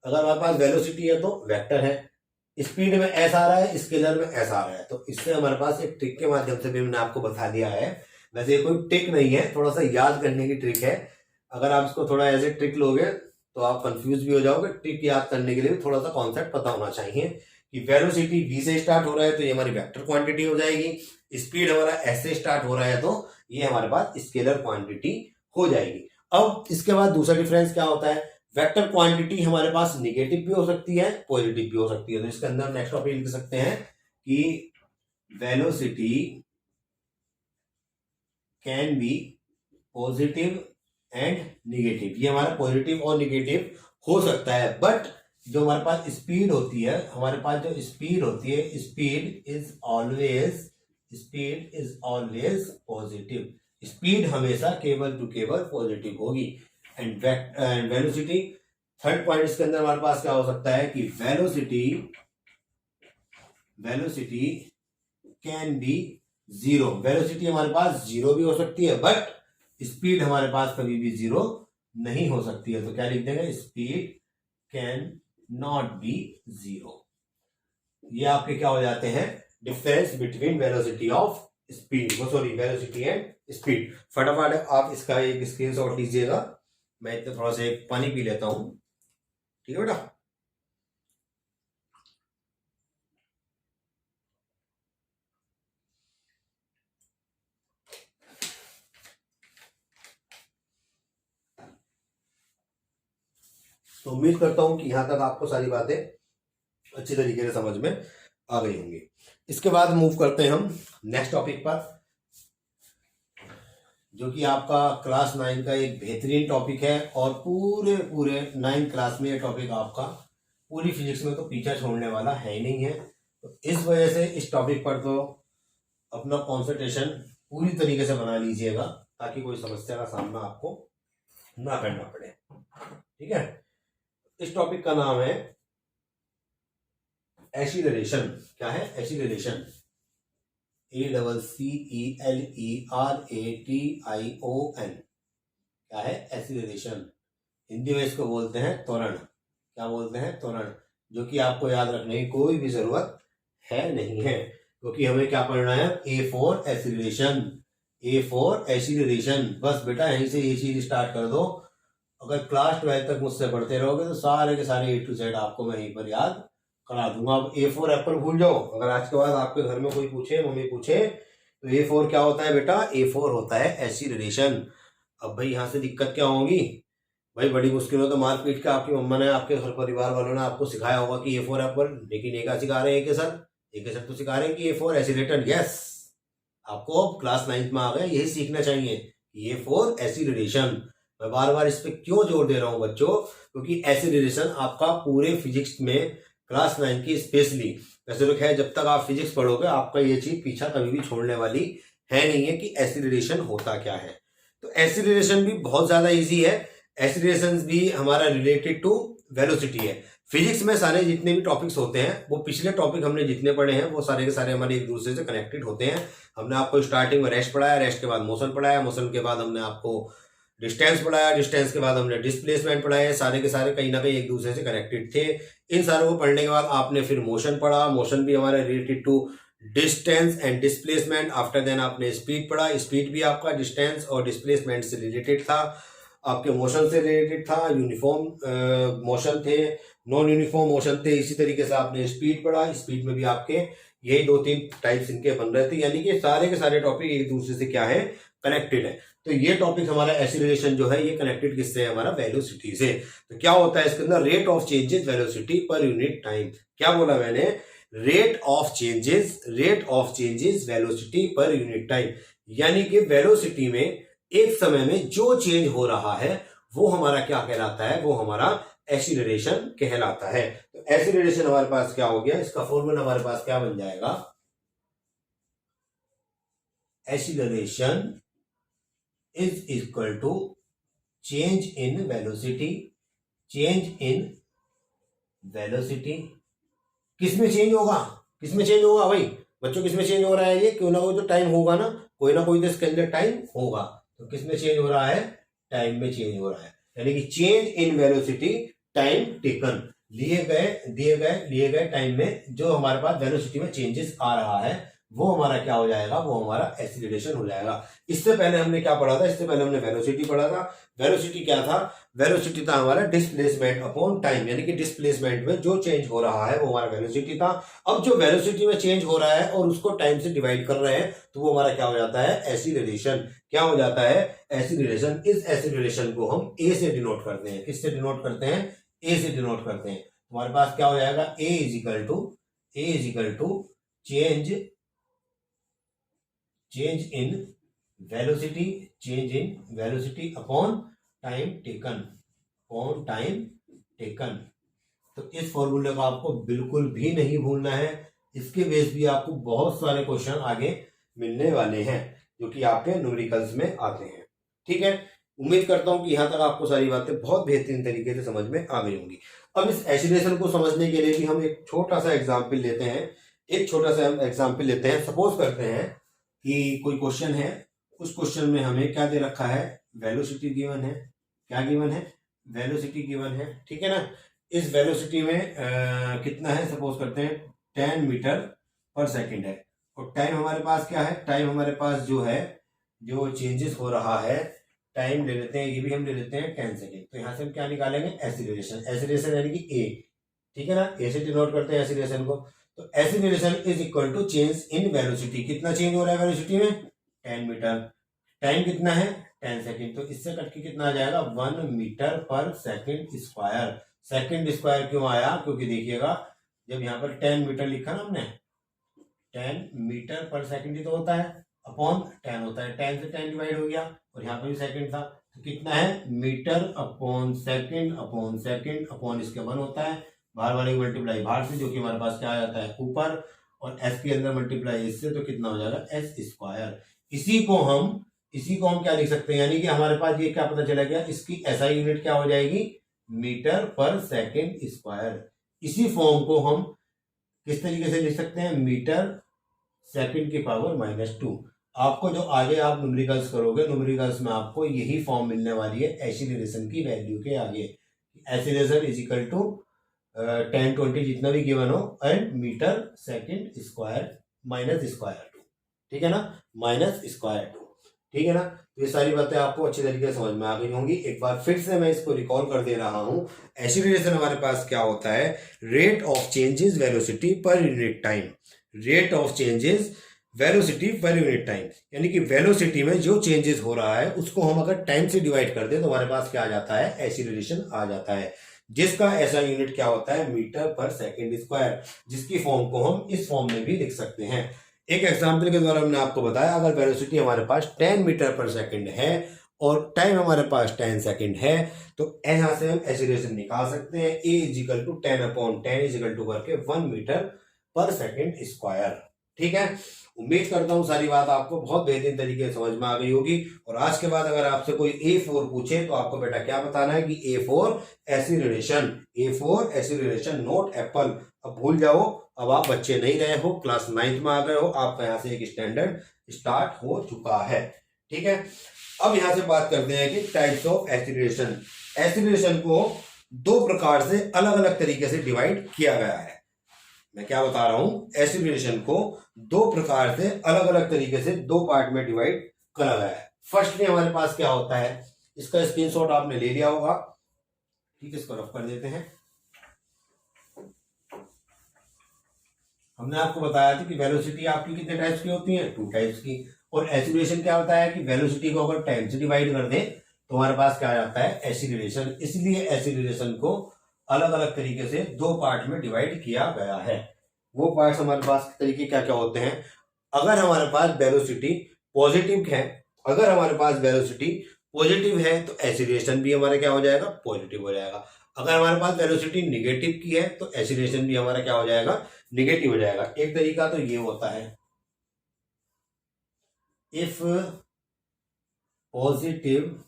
अगर हमारे पास वेलोसिटी है तो वेक्टर है, स्पीड में s आ रहा है, स्केलर में s आ रहा है। तो इससे हमारे पास एक ट्रिक के माध्यम से भी मैंने आपको बता दिया है। वैसे ये कोई ट्रिक नहीं है, थोड़ा सा याद करने की ट्रिक है। अगर आप इसको थोड़ा ऐसे ट्रिक लोगे तो आप कंफ्यूज भी हो जाओगे। ट्रिक याद करने के लिए भी थोड़ा सा कॉन्सेप्ट पता होना चाहिए कि वेलोसिटी v से स्टार्ट हो रहा है तो ये हमारी वेक्टर क्वांटिटी हो जाएगी, स्पीड हमारा s से स्टार्ट हो रहा है तो ये हमारे पास स्केलर क्वांटिटी हो जाएगी। अब इसके बाद दूसरा डिफरेंस क्या होता है, वेक्टर क्वांटिटी हमारे पास निगेटिव भी हो सकती है, पॉजिटिव भी हो सकती है। तो इसके अंदर नेक्स्ट टॉपिक लिख सकते हैं कि velocity can be positive and negative. ये हमारा पॉजिटिव और निगेटिव हो सकता है, बट जो हमारे पास स्पीड होती है, हमारे पास जो स्पीड होती है, speed is always positive. Speed हमेशा केवल टू केवल पॉजिटिव होगी। एंड वेलोसिटी, थर्ड पॉइंट इसके अंदर हमारे पास क्या हो सकता है कि velocity can be zero. Velocity हमारे पास जीरो भी हो सकती है, बट स्पीड हमारे पास कभी भी जीरो नहीं हो सकती है। तो क्या लिख देंगे, speed can not be zero. ये आपके क्या हो जाते हैं, difference between velocity of speed, velocity and speed. फटाफट आप इसका एक स्क्रीनशॉट लीजिएगा। मैं इतना थोड़ा सा एक पानी पी लेता हूं, ठीक है बेटा। तो उम्मीद करता हूं कि यहां तक आपको सारी बातें अच्छी तरीके से समझ में आ गई होंगी। इसके बाद मूव करते हैं हम नेक्स्ट टॉपिक पर, जो कि आपका क्लास 9 का एक बेहतरीन टॉपिक है। और पूरे 9th क्लास में ये टॉपिक आपका पूरी फिजिक्स में तो पीछा छोड़ने वाला है ही नहीं है। तो इस वजह से इस टॉपिक पर तो अपना कॉन्सेंट्रेशन पूरी तरीके से बना लीजिएगा, ताकि कोई समस्या का सामना आपको ना करना पड़े, ठीक है। इस टॉपिक का नाम है एक्सीलरेशन। क्या है, एक्सीलरेशन, ACCELERATION। क्या है, एक्सीलरेशन। हिंदी में इसको बोलते हैं त्वरण। क्या बोलते हैं, त्वरण। जो कि आपको याद रखने की कोई भी जरूरत है नहीं है, क्योंकि हमें क्या पढ़ना है, A for acceleration. A for acceleration. बस बेटा यहीं से ये चीज स्टार्ट कर दो। अगर क्लास 12 तक मुझसे पढ़ते रहोगे तो सारे के सारे A to Z आपको मैं यहीं पर याद करा दूंगा। अब A फॉर एप्पल भूल जाओ। अगर आज के बाद आपके घर में कोई पूछे, मम्मी पूछे, तो A फॉर क्या होता है बेटा, A फॉर होता है एक्सीलरेशन। अब भाई यहाँ से दिक्कत क्या होगी भाई, बड़ी मुश्किलों तो मार पीट के आपकी मम्मा ने, आपके घर परिवार वालों ने आपको सिखाया होगा कि A फॉर एप्पल, लेकिन एक सिखा रहे हैं एक सर तो सिखा रहे हैं कि A फॉर एक्सीलरेटर। यस, आपको अब क्लास 9th में आ गए, यही सीखना चाहिए, A फॉर एक्सीलरेशन। मैं बार बार इस पे क्यों जोर दे रहा हूं बच्चों, क्योंकि एक्सीलरेशन आपका पूरे फिजिक्स में क्लास 9 की स्पेशली, वैसे तो खैर जब तक आप फिजिक्स पढ़ोगे आपका ये चीज पीछा कभी भी छोड़ने वाली है नहीं है कि एक्सीलरेशन होता क्या है। तो एक्सीलरेशन भी बहुत ज्यादा इजी है। एक्सीलरेशन भी हमारा रिलेटेड टू वेलोसिटी है। फिजिक्स में सारे जितने भी टॉपिक्स होते हैं, वो पिछले टॉपिक हमने जितने पढ़े हैं वो सारे के सारे हमारे एक दूसरे से कनेक्टेड होते हैं। हमने आपको स्टार्टिंग में रेस्ट पढ़ाया, रेस्ट के बाद मोशन पढ़ाया, मोशन के बाद हमने आपको डिस्टेंस पढ़ाया, डिस्टेंस के बाद हमने डिस्प्लेसमेंट पढ़ाया। सारे के सारे कहीं ना कहीं एक दूसरे से कनेक्टेड थे। इन सारों को पढ़ने के बाद आपने फिर मोशन पढ़ा, मोशन भी हमारा related to distance and displacement. After then आपने स्पीड पढ़ा, स्पीड भी आपका डिस्टेंस और डिस्प्लेसमेंट से रिलेटेड था, आपके मोशन से रिलेटेड था। यूनिफॉर्म मोशन थे, नॉन यूनिफॉर्म मोशन थे। इसी तरीके से आपने स्पीड पढ़ा, स्पीड में भी आपके यही 2-3 टाइप्स इनके बन रहे थे, यानी कि सारे के सारे टॉपिक एक दूसरे से क्या है, कनेक्टेड है। तो ये टॉपिक हमारा एक्सीलरेशन जो है ये कनेक्टेड किससे है, हमारा वेलोसिटी से। तो क्या होता है इसके अंदर, rate of changes velocity per unit time. क्या बोला मैंने, rate of changes velocity per unit time. यानी कि वेलोसिटी में एक समय में जो चेंज हो रहा है वो हमारा क्या कहलाता है, वो हमारा एक्सीलरेशन कहलाता है। तो एक्सीलरेशन हमारे पास क्या हो गया, इसका फॉर्मूला हमारे पास क्या बन जाएगा, acceleration is equal to change in velocity. Change in velocity किसमें चेंज होगा, किसमें चेंज होगा भाई बच्चों, किसमें चेंज हो रहा है, ये क्यों ना कोई तो टाइम होगा ना, कोई ना कोई तो इसके अंदर टाइम होगा। तो किसमें चेंज हो रहा है, टाइम में चेंज हो रहा है। यानी कि change in velocity time taken, दिए गए टाइम में जो हमारे पास वेलोसिटी में चेंजेस आ रहा है वो हमारा क्या हो जाएगा, वो हमारा एक्सीलरेशन हो जाएगा। इससे पहले हमने क्या पढ़ा था, इससे पहले हमने वेलोसिटी पढ़ा था। वेलोसिटी क्या था, वेलोसिटी था हमारा डिस्प्लेसमेंट अपॉन टाइम, यानी कि डिस्प्लेसमेंट में जो चेंज हो रहा है वो हमारा वेलोसिटी था। अब जो वेलोसिटी में चेंज हो रहा है और उसको टाइम से डिवाइड कर रहे हैं तो वो हमारा क्या हो जाता है, एक्सीलरेशन। क्या हो जाता है, एक्सीलरेशन। इस एक्सीलरेशन को हम ए से डिनोट करते हैं। किससे डिनोट करते हैं, ए से डिनोट करते हैं। हमारे पास क्या हो जाएगा, A is equal to change in velocity, change in velocity upon time taken, upon time taken. तो इस फॉर्मूले को आपको बिल्कुल भी नहीं भूलना है। इसके बेस भी आपको बहुत सारे क्वेश्चन आगे मिलने वाले हैं जो कि आपके न्यूमेरिकल्स में आते हैं। ठीक है, उम्मीद करता हूं कि यहां तक आपको सारी बातें बहुत बेहतरीन तरीके से समझ में आ गई होंगी। अब इस एसिलेशन को समझने के लिए भी हम एक छोटा सा एग्जाम्पल लेते हैं। एक छोटा सा एग्जाम्पल लेते हैं। सपोज करते हैं कि कोई क्वेश्चन है, उस क्वेश्चन में हमें क्या दे रखा है, वेलोसिटी गिवन है। क्या गिवन है, वेलोसिटी गिवन है। ठीक है ना, इस वेलोसिटी में कितना है, सपोज करते हैं 10 मीटर पर सेकंड है। और टाइम हमारे पास क्या है, टाइम हमारे पास जो है, जो चेंजेस हो रहा है, टाइम ले लेते हैं, ये भी हम ले लेते हैं 10 सेकेंड। तो यहां से हम क्या निकालेंगे, एसिलेरेशन। एसिलेरेशन यानी कि ए, ठीक है ना, ए से डिनोट करते हैं एसिलेरेशन को। तो acceleration is equal to change in velocity. कितना चेंज हो रहा है वेलोसिटी में, 10 मीटर। टाइम कितना है, 10 सेकेंड। तो इससे कट के कितना आ जाएगा, 1 मीटर पर सेकेंड स्क्वायर। सेकेंड स्क्वायर क्यों आया, क्योंकि देखिएगा जब यहाँ पर 10 मीटर लिखा ना हमने, 10 मीटर पर सेकेंड ही तो होता है, अपॉन 10 होता है, 10 से 10 डिवाइड हो गया, और यहाँ पे भी सेकंड था। तो कितना है, metre upon second upon second upon इसके 1 होता है, बाहर वाले की मल्टीप्लाई बाहर से, जो कि हमारे पास क्या आ जाता है ऊपर, और एस के अंदर मल्टीप्लाई इससे, तो कितना हो जाएगा एस स्क्वायर। इसी को हम क्या लिख सकते हैं, यानी कि हमारे पास ये क्या पता चला गया, इसकी एसआई यूनिट क्या हो जाएगी, मीटर पर सेकेंड स्क्वायर। इसी फॉर्म को हम किस तरीके से लिख सकते हैं, मीटर सेकंड की पावर -2। आपको जो आगे आप न्यूमेरिकल्स करोगे, न्यूमेरिकल्स में आपको यही फॉर्म मिलने वाली है एसिलेरेशन की वैल्यू के आगे। एसिलेरेशन इज इक्वल टू 10, 20 जितना भी गिवन हो, and metre second square minus square 2। ठीक है ना, माइनस स्क्वायर 2। ठीक है ना, तो ये सारी बातें आपको अच्छी तरीके से समझ में आ गई होंगी। एक बार फिर से मैं इसको रिकॉल कर दे रहा हूं। एसिलेरेशन हमारे पास क्या होता है, rate of changes velocity per unit time. Rate of changes velocity per unit time, यानी कि वेलोसिटी में जो चेंजेस हो रहा है उसको हम अगर टाइम से डिवाइड कर दें तो हमारे पास क्या आ जाता है, एसिलेरेशन आ जाता है, जिसका ऐसा यूनिट क्या होता है, मीटर पर सेकेंड स्क्वायर, जिसकी फॉर्म को हम इस फॉर्म में भी लिख सकते हैं। एक एग्जाम्पल के द्वारा हमने आपको बताया, अगर वेलोसिटी हमारे पास 10 मीटर पर सेकेंड है और टाइम हमारे पास 10 सेकेंड है, तो यहां से हम एसिलेरेशन निकाल सकते हैं। ए इजिकल टू 10/10 इजिकल टू करके 1 मीटर पर सेकेंड स्क्वायर। ठीक है, उम्मीद करता हूं सारी बात आपको बहुत बेहतरीन तरीके से समझ में आ गई होगी। और आज के बाद अगर आपसे कोई A4 पूछे तो आपको बेटा क्या बताना है कि A4 एसिलेरेशन, A4 एसिलेरेशन नोट एप्पल। अब भूल जाओ, अब आप बच्चे नहीं रहे हो, क्लास 9th में आ गए हो, आपका यहाँ से एक स्टैंडर्ड स्टार्ट हो चुका है। ठीक है, अब यहां से बात करते हैं कि टाइप्स ऑफ एसिलेरेशन। एसिलेरेशन को 2 प्रकार से अलग अलग तरीके से डिवाइड किया गया है। मैं क्या बता रहा हूं, एसिलेरेशन को 2 प्रकार से अलग अलग तरीके से 2 पार्ट में डिवाइड करा गया है। फर्स्टली हमारे पास क्या होता है, इसका स्क्रीनशॉट आपने ले लिया होगा। ठीक है, इसको रफ कर देते हैं। हमने आपको बताया था कि वेलोसिटी आपकी कितने टाइप्स की होती है, 2 टाइप्स की। और एसिलेरेशन क्या होता है कि वेलोसिटी को अगर टाइम से डिवाइड कर दें तो हमारे पास क्या आ जाता है, एसिलेरेशन। इसलिए एसिलेरेशन को अलग अलग तरीके से 2 पार्ट में डिवाइड किया गया है। वो पार्ट्स हमारे पास तरीके क्या क्या होते हैं, अगर हमारे पास वेलोसिटी पॉजिटिव है, अगर हमारे पास वेलोसिटी पॉजिटिव है तो एसिलेरेशन भी हमारा क्या हो जाएगा, पॉजिटिव हो जाएगा। अगर हमारे पास वेलोसिटी निगेटिव की है तो एसिलेरेशन भी हमारा क्या हो जाएगा, निगेटिव हो जाएगा। एक तरीका तो ये होता है, इफ पॉजिटिव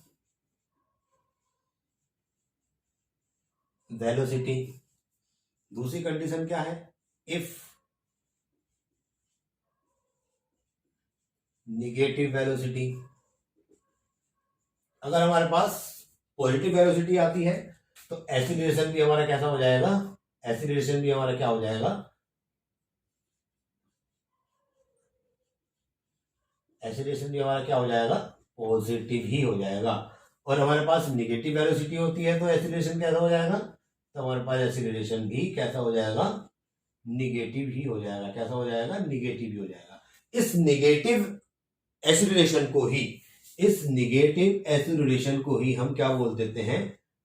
वेलोसिटी, दूसरी कंडीशन क्या है, इफ निगेटिव वेलोसिटी। अगर हमारे पास पॉजिटिव वेलोसिटी आती है तो एसिलेरेशन भी हमारा कैसा हो जाएगा, एसिलेरेशन भी हमारा क्या हो जाएगा, एसिलेरेशन भी हमारा क्या हो जाएगा, पॉजिटिव ही हो जाएगा। और हमारे पास निगेटिव वेलोसिटी होती है तो एसिलेरेशन कैसा हो जाएगा, तो हमारे पास एसिलेरेशन भी कैसा हो जाएगा, निगेटिव ही हो जाएगा। कैसा हो जाएगा, निगेटिव ही हो जाएगा। इस निगेटिव एसिलेरेशन को ही, इस निगेटिव एसिलेरेशन को ही हम क्या बोल देते हैं,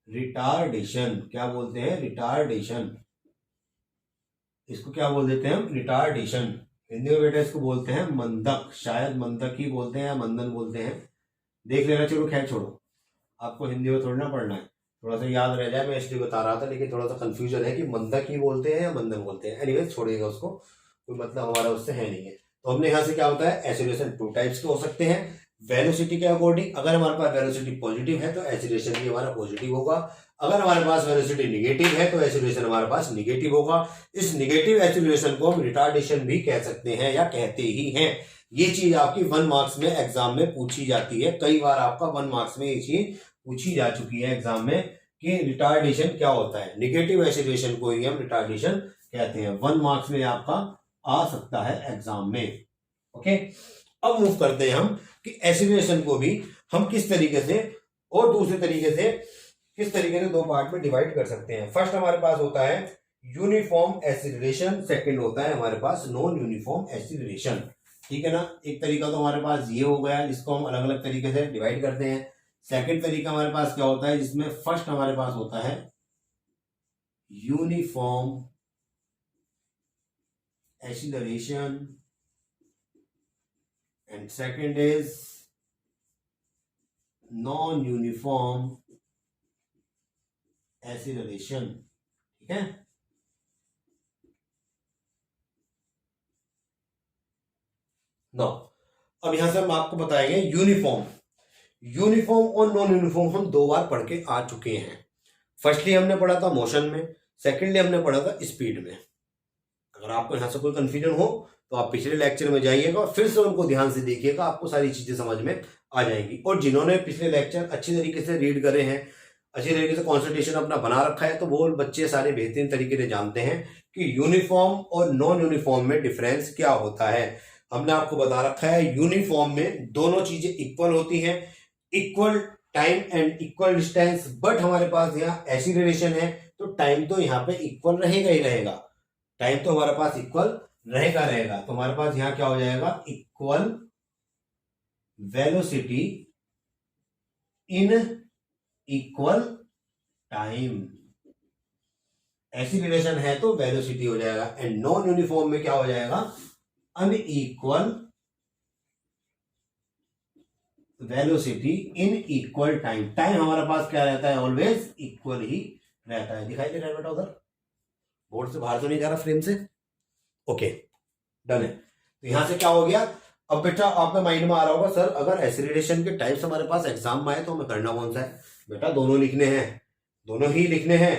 रिटार्डेशन। क्या बोलते हैं, रिटार्डेशन। इसको क्या बोल देते हैं हम, रिटार्डेशन। हिंदी में बेटा इसको बोलते हैं मंदक, शायद मंदक ही बोलते हैं या मंदन बोलते हैं, देख लेना। चलो खैर छोड़ो, आपको हिंदी में थोड़ा ना पढ़ना है, थोड़ा सा याद रह जाए मैं इसलिए बता रहा था, लेकिन थोड़ा सा कंफ्यूजन है कि मंदक ही बोलते हैं या मंदन बोलते हैं। एनीवेज छोड़िएगा उसको, कोई मतलब हमारा उससे है नहीं है। तो हमने यहाँ से क्या होता है, एसिलेशन टू टाइप्स के हो सकते हैं वेलोसिटी के अकॉर्डिंग। अगर हमारे पास वेलोसिटी पॉजिटिव है तो एसिलेशन भी हमारा पॉजिटिव होगा, अगर हमारे पास वेलोसिटी निगेटिव है तो एसिलेशन हमारे पास निगेटिव होगा। इस निगेटिव एसिलेशन को हम रिटार्डेशन भी कह सकते हैं या कहते ही हैं। ये चीज आपकी 1 मार्क्स में एग्जाम में पूछी जाती है, कई बार आपका 1 मार्क्स में ये चीज पूछी जा चुकी है एग्जाम में कि रिटार्डेशन क्या होता है। निगेटिव एसिलेशन को ही हम रिटार्डेशन कहते हैं, 1 मार्क्स में आपका आ सकता है एग्जाम में। ओके, अब मूव करते हैं हम कि एसिलेशन को भी हम किस तरीके से और दूसरे तरीके से किस तरीके से दो पार्ट में डिवाइड कर सकते हैं। फर्स्ट हमारे पास होता है यूनिफॉर्म एसिलेशन, सेकंड होता है हमारे पास नॉन यूनिफॉर्म एसिलेशन। ठीक है ना, एक तरीका तो हमारे पास ये हो गया जिसको हम अलग अलग तरीके से डिवाइड करते हैं। सेकंड तरीका हमारे पास क्या होता है, जिसमें फर्स्ट हमारे पास होता है uniform acceleration and second is non uniform acceleration. ठीक है, नो अब यहां से हम आपको बताएंगे यूनिफॉर्म और नॉन यूनिफॉर्म हम 2 बार पढ़ के आ चुके हैं। फर्स्टली हमने पढ़ा था मोशन में, सेकेंडली हमने पढ़ा था स्पीड में। अगर आपको यहां से कोई कंफ्यूजन हो तो आप पिछले लेक्चर में जाइएगा और फिर से उनको ध्यान से देखिएगा, आपको सारी चीजें समझ में आ जाएंगी। और जिन्होंने पिछले लेक्चर अच्छी तरीके से रीड करे हैं, अच्छी तरीके से कॉन्सेंट्रेशन अपना बना रखा है, तो वो बच्चे सारे बेहतरीन तरीके से जानते हैं कि यूनिफॉर्म और नॉन यूनिफॉर्म में डिफरेंस क्या होता है। हमने आपको बता रखा है यूनिफॉर्म में दोनों चीजें इक्वल होती हैं, equal time and equal distance, but हमारे पास यहाँ एसिलरेशन है तो टाइम तो यहाँ पे इक्वल रहेगा ही रहेगा, टाइम तो हमारे पास इक्वल रहेगा। तो हमारे पास यहाँ क्या हो जाएगा, equal velocity in equal time. Acceleration है तो वेलोसिटी हो जाएगा, एंड नॉन यूनिफॉर्म में क्या हो जाएगा, unequal velocity in equal time. Time हमारे पास क्या रहता है, ऑलवेज इक्वल ही रहता है। दिखाई दे रहा है बेटा, उधर बोर्ड से बाहर तो नहीं जा रहा फ्रेम से? ओके, डन है। तो यहां से क्या हो गया, अब बेटा आपके माइंड में आ रहा होगा सर अगर एसिलरेशन के टाइप्स हमारे पास एग्जाम में आए तो हमें करना कौन सा है? बेटा दोनों लिखने हैं, दोनों ही लिखने हैं।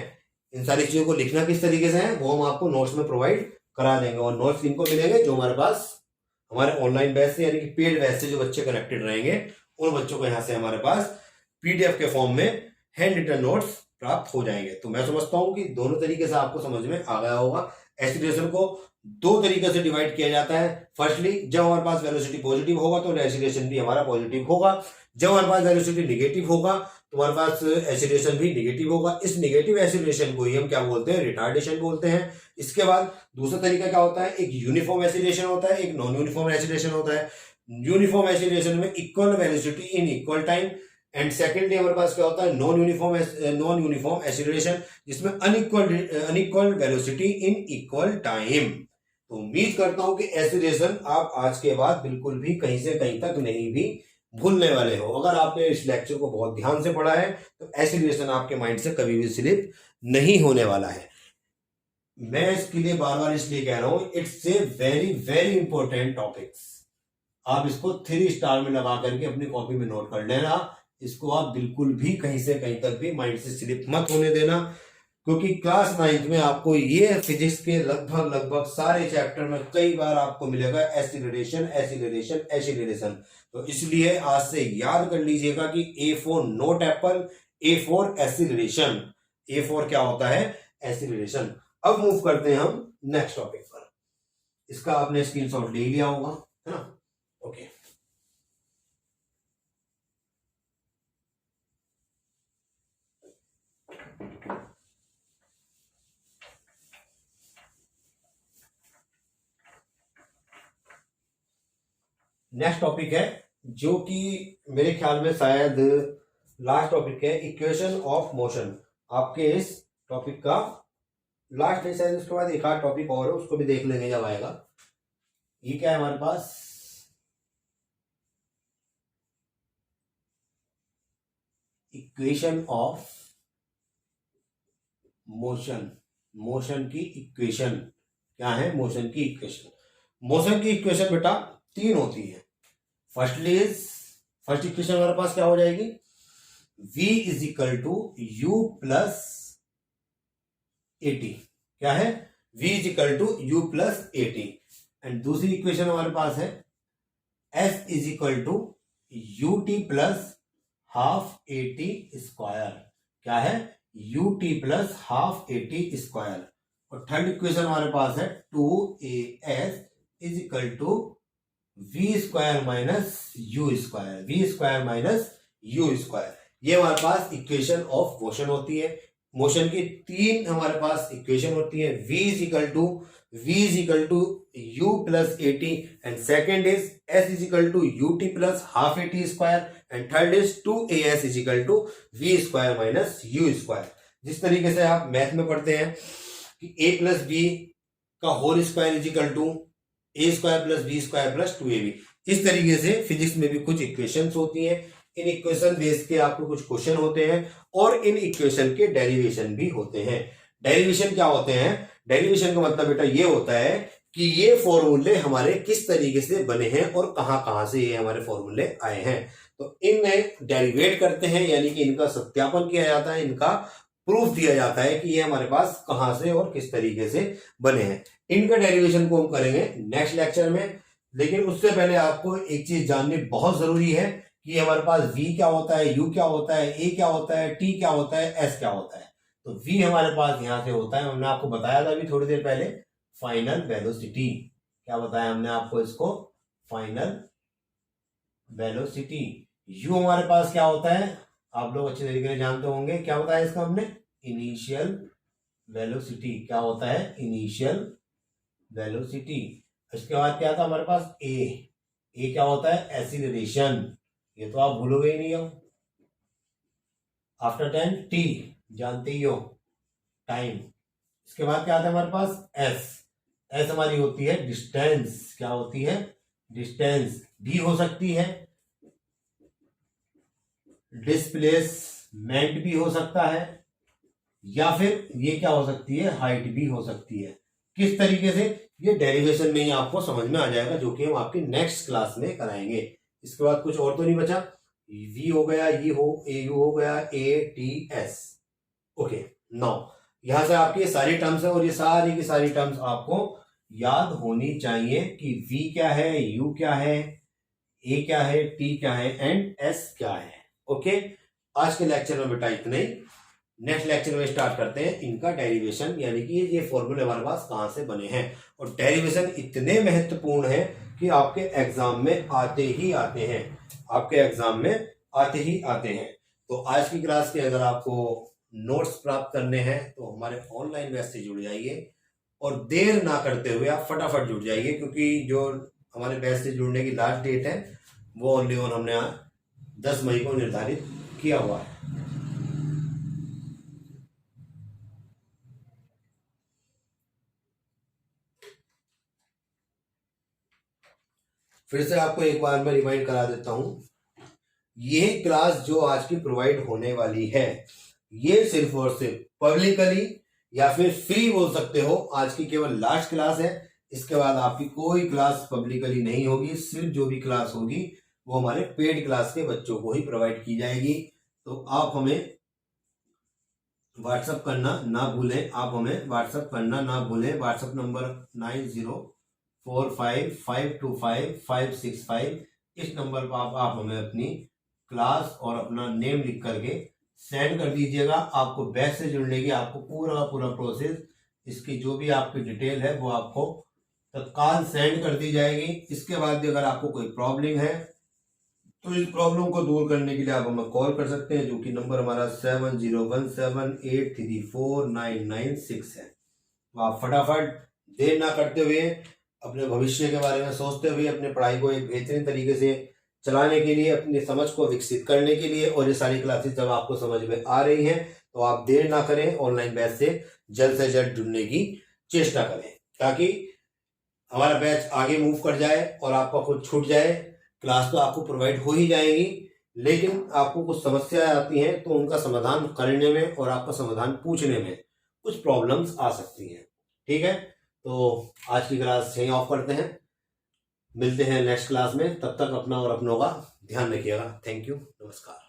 इन सारी चीजों को लिखना किस तरीके से है वो हम आपको नोट्स में प्रोवाइड करा देंगे, और नोट्स इनको मिलेंगे जो हमारे पास हमारे ऑनलाइन बैच से यानी कि पेड बैच से जो बच्चे कनेक्टेड रहेंगे उन बच्चों को यहाँ से हमारे पास पीडीएफ के फॉर्म में हैंड रिटन नोट्स प्राप्त हो जाएंगे। तो मैं समझता हूं कि दोनों तरीके से आपको समझ में आ गया होगा। एसिलेशन को 2 तरीके से डिवाइड किया जाता है। फर्स्टली जब हमारे पास वेलोसिटी पॉजिटिव होगा तो एसिलेशन भी हमारा पॉजिटिव होगा, जब हमारे पास वेलोसिटी निगेटिव होगा तो हमारे पास एसिलेशन भी निगेटिव होगा। इस निगेटिव एसिलेशन को ही हम क्या बोलते हैं, रिटार्डेशन बोलते हैं। इसके बाद दूसरा तरीका क्या होता है, एक यूनिफॉर्म एसिलेशन होता है, एक नॉन यूनिफॉर्म एसिलेशन होता है। यूनिफॉर्म एसिलेशन में equal velocity in equal time, and secondly हमारे पास क्या होता है, नॉन यूनिफॉर्म एसिलरेशन, जिसमें unequal velocity in equal time. तो उम्मीद करता हूं कि एसिलेशन आप आज के बाद बिल्कुल भी कहीं से कहीं तक नहीं भी भूलने वाले हो। अगर आपने इस लेक्चर को बहुत ध्यान से पढ़ा है तो एसिलेशन आपके माइंड से कभी भी स्लिप नहीं होने वाला है। मैं इसके लिए बार बार इसलिए कह रहा हूं, it's a very very important topics. आप इसको 3 स्टार में लगा करके अपनी कॉपी में नोट कर लेना। इसको आप बिल्कुल भी कहीं से कहीं तक भी माइंड से स्लिप मत होने देना, क्योंकि क्लास 9th में आपको ये फिजिक्स के लगभग सारे चैप्टर में कई बार आपको मिलेगा एसिलरेशन एसिलरेशन एसिलरेशन। तो इसलिए आज से याद कर लीजिएगा कि A for note Apple, A for acceleration. A for क्या होता है, एसिलरेशन। अब मूव करते हैं हम नेक्स्ट टॉपिक पर। इसका आपने स्क्रीनशॉट ले लिया होगा, है ना? ओके, नेक्स्ट टॉपिक है जो कि मेरे ख्याल में शायद लास्ट टॉपिक है, इक्वेशन ऑफ मोशन। आपके इस टॉपिक का लास्ट है शायद, उसके बाद एक आध टॉपिक और है उसको भी देख लेंगे जब आएगा। ये क्या है हमारे पास, इक्वेशन ऑफ मोशन, मोशन की इक्वेशन। क्या है, मोशन की इक्वेशन। मोशन की इक्वेशन बेटा तीन होती है। फर्स्ट इक्वेशन हमारे पास क्या हो जाएगी, v is equal to u plus a t. क्या है, v is equal to u plus a t. And दूसरी इक्वेशन हमारे पास है s is equal to u t plus half a t square. क्या है, u t plus half a t square. और third equation हमारे पास है 2as is equal to v square minus u square, v square minus u square. ये हमारे पास equation of motion होती है। मोशन की तीन हमारे पास इक्वेशन होती है। v is equal to u plus a t, and second is s is equal to u t plus half a t square, and third is 2as is equal to v square minus u square. जिस तरीके से आप math में पढ़ते हैं कि a plus b का whole square is equal to a square plus b square plus 2ab, इस तरीके से फिजिक्स में भी कुछ इक्वेशंस होती हैं। इन इक्वेशन बेस के आपको कुछ क्वेश्चन होते हैं और इन इक्वेशन के डेरिवेशन भी होते हैं। डेरिवेशन क्या होते हैं, डेरिवेशन का मतलब बेटा ये होता है कि ये फॉर्मूले हमारे किस तरीके से बने हैं और कहां कहां से ये हमारे फॉर्मूले आए हैं। तो इन्हें डेरिवेट करते हैं, यानी कि इनका सत्यापन किया जाता है, इनका प्रूफ दिया जाता है कि ये हमारे पास कहां से और किस तरीके से बने हैं। इनका डेरिवेशन को हम करेंगे नेक्स्ट लेक्चर में, लेकिन उससे पहले आपको एक चीज जाननी बहुत जरूरी है कि हमारे पास v क्या होता है, u क्या होता है, a क्या होता है, t क्या होता है, s क्या होता है। तो v हमारे पास यहां से होता है, हमने आपको बताया था अभी थोड़ी देर पहले, फाइनल वेलोसिटी। क्या बताया हमने आपको इसको, फाइनल वेलोसिटी। u हमारे पास क्या होता है, आप लोग अच्छे तरीके से जानते होंगे, क्या बताया इसका हमने, इनिशियल वेलोसिटी। क्या होता है, इनिशियल वेलोसिटी। इसके बाद क्या था हमारे पास, a क्या होता है, एक्सीलरेशन, ये तो आप भूलोगे ही नहीं हो। आफ्टर 10 t, जानते ही हो, टाइम। इसके बाद क्या आता है हमारे पास, s हमारी होती है डिस्टेंस। क्या होती है, डिस्टेंस। भी हो सकती है, डिस्प्लेसमेंट भी हो सकता है, या फिर ये क्या हो सकती है, हाइट भी हो सकती है। किस तरीके से, ये डेरिवेशन में ही आपको समझ में आ जाएगा, जो कि हम आपकी नेक्स्ट क्लास में कराएंगे। इसके बाद कुछ और तो नहीं बचा, v हो गया, ये हो, au हो गया, a-t-s। ओके, नाउ यहां से आपकी ये सारी टर्म्स है और ये सारी की सारी टर्म्स आपको याद होनी चाहिए कि v क्या है, u क्या है, a क्या है, t क्या है एंड s क्या है। ओके, आज के लेक्चर में बेटा इतना ही। नेक्स्ट लेक्चर में स्टार्ट करते हैं इनका डेरिवेशन, यानी कि ये फॉर्मूले हमारे पास कहां से बने हैं। और डेरिवेशन इतने महत्वपूर्ण है कि आपके एग्जाम में आते ही आते हैं, आपके एग्जाम में आते ही आते हैं। तो आज की क्लास के अगर आपको नोट्स प्राप्त करने हैं तो हमारे ऑनलाइन बैच से जुड़ जाइए, और देर ना करते हुए आप फटाफट जुड़ जाइए, क्योंकि जो हमारे बैच से जुड़ने की लास्ट डेट है वो ओनली और हमने 10 मई को निर्धारित किया हुआ है। फिर से आपको एक बार मैं रिमाइंड करा देता हूं, ये क्लास जो आज की प्रोवाइड होने वाली है, ये सिर्फ और सिर्फ पब्लिकली या फिर फ्री बोल सकते हो, आज की केवल लास्ट क्लास है। इसके बाद आपकी कोई क्लास पब्लिकली नहीं होगी, सिर्फ जो भी क्लास होगी वो हमारे पेड क्लास के बच्चों को ही प्रोवाइड की जाएगी। तो आप हमें व्हाट्सअप करना ना भूलें, आप हमें व्हाट्सअप करना ना भूलें। WhatsApp number 9045255565। इस नंबर पर आप हमें अपनी क्लास और अपना नेम लिख करके सेंड कर दीजिएगा। आपको बैच से जुड़ने की आपको पूरा पूरा प्रोसेस, इसकी जो भी आपकी डिटेल है वो आपको तत्काल सेंड कर दी जाएगी। इसके बाद भी अगर आपको कोई प्रॉब्लम है तो इस प्रॉब्लम को दूर करने के लिए आप हमें कॉल कर सकते हैं, जो कि नंबर हमारा 7017834996 है। तो आप फटाफट देर ना करते हुए, अपने भविष्य के बारे में सोचते हुए, अपने पढ़ाई को एक बेहतरीन तरीके से चलाने के लिए, अपनी समझ को विकसित करने के लिए, और ये सारी क्लासेस जब आपको समझ में आ रही हैं तो आप देर ना करें, ऑनलाइन बैच से जल्द जुड़ने की चेष्टा करें, ताकि हमारा बैच आगे मूव कर जाए और आपका खुद छूट जाए। क्लास तो आपको प्रोवाइड हो ही जाएगी, लेकिन आपको कुछ समस्याएं आती हैं तो उनका समाधान करने में और आपका समाधान पूछने में कुछ प्रॉब्लम्स आ सकती हैं। ठीक है, तो आज की क्लास यहीं ऑफ करते हैं, मिलते हैं नेक्स्ट क्लास में। तब तक अपना और अपनों का ध्यान रखिएगा। थैंक यू, नमस्कार।